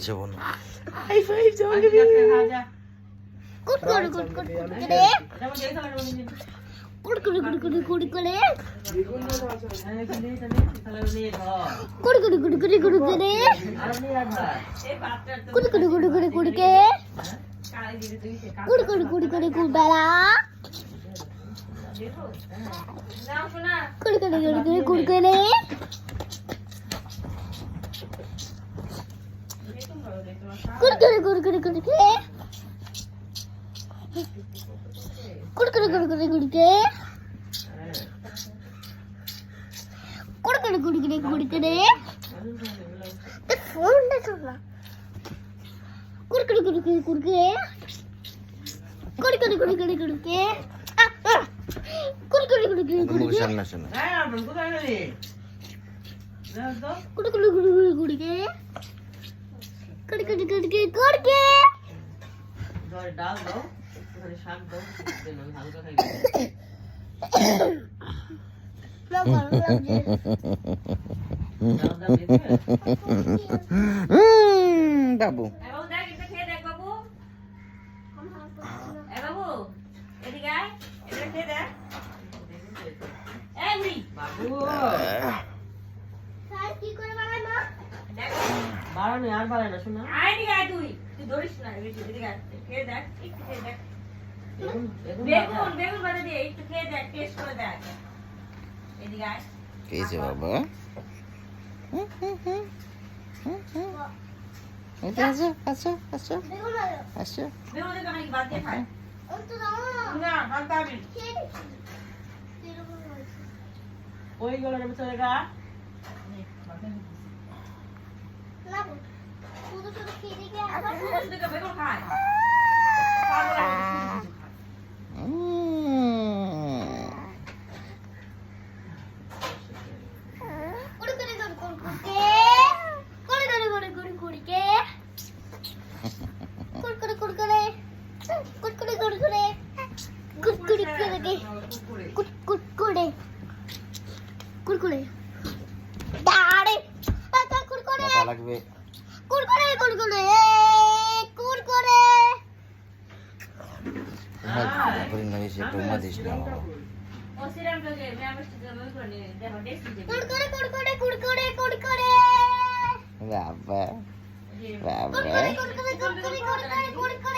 যেমন high five জলদি কুট করে কুট করে কুট করে কুট করে কুট করে কুট করে কুট করে কুট করে কুট করে কুট করে কুট के কুট করে কুট করে কুট বেলা কুট করে কুট করে কুট করে कुरकुरे कुरकुरे कुरकुरे कुरकुरे कुरकुरे कुरकुरे कुरकुरे कुरकुरे कुरकुरे तो फोन ना चला कुरकुरे कुरकुरे कुरकुरे कुरकुरे कुरकुरे कुरकुरे कुरकुरे कुरकुरे कुरकुरे সামনে সামনে कुरकुरे कुरकुरे कुरकुरे कुरकुरे कुरकुरे कुरकुरे জল ডাল দাও ওখানে শাক দাও দেন আমি হালকা খাই বাবু বাবু দেখ এটা খেয়ে দেখ বাবু বাবু এদিকে আয় এটা খেয়ে দেখ এই বুড়ি বাবু স্যার কি করে বানাই মা দেখ বাড়ানো আর বাড়ায় না শোনা আয় এদিকে আয় তুই ধরিস না এদিকে আয় খেয়ে দেখ একটু খেয়ে দেখ বেগুন বেগুন বাজে দিয়ে একটু খেয়ে দেখ টেস্ট করে দেখ এদিকে আয় পেয়েছে বাবা এটা আসো আসো আসো দেখো না আসো বেগুন দেখে আমি বাদ দিয়ে খাই ও তো দাও না বাদ দাবি ওই গলার ভিতরে গা না শুধু শুধু খেয়ে দিয়ে আবার দেখে বেগুন খায় কুড়কুড়ে কুড়কুড়ে কুড়কুড়ে কুড়কুড়ে কুড়কুড়ে কুড়কুড়ে কুড়কুড়ে কুড়কুড়ে কুড়কুড়ে কুড়কুড়ে দাঁড়ে টাটা কুড়কুড়ে টাকা লাগবে কুড়কুড়ে কুড়কুড়ে কুড়কুড়ে করে নিয়ে এসে তোমা দিস না বাবা ও সিরাম তো যে मैं बस मैं করে দেখো টেস্টি দে কুড়কুড়ে কুড়কুড়ে কুড়কুড়ে কুড়কুড়ে বাবা বাবা কুড়কুড়ে কুড়কুড়ে কুড়কুড়ে কুড়কুড়ে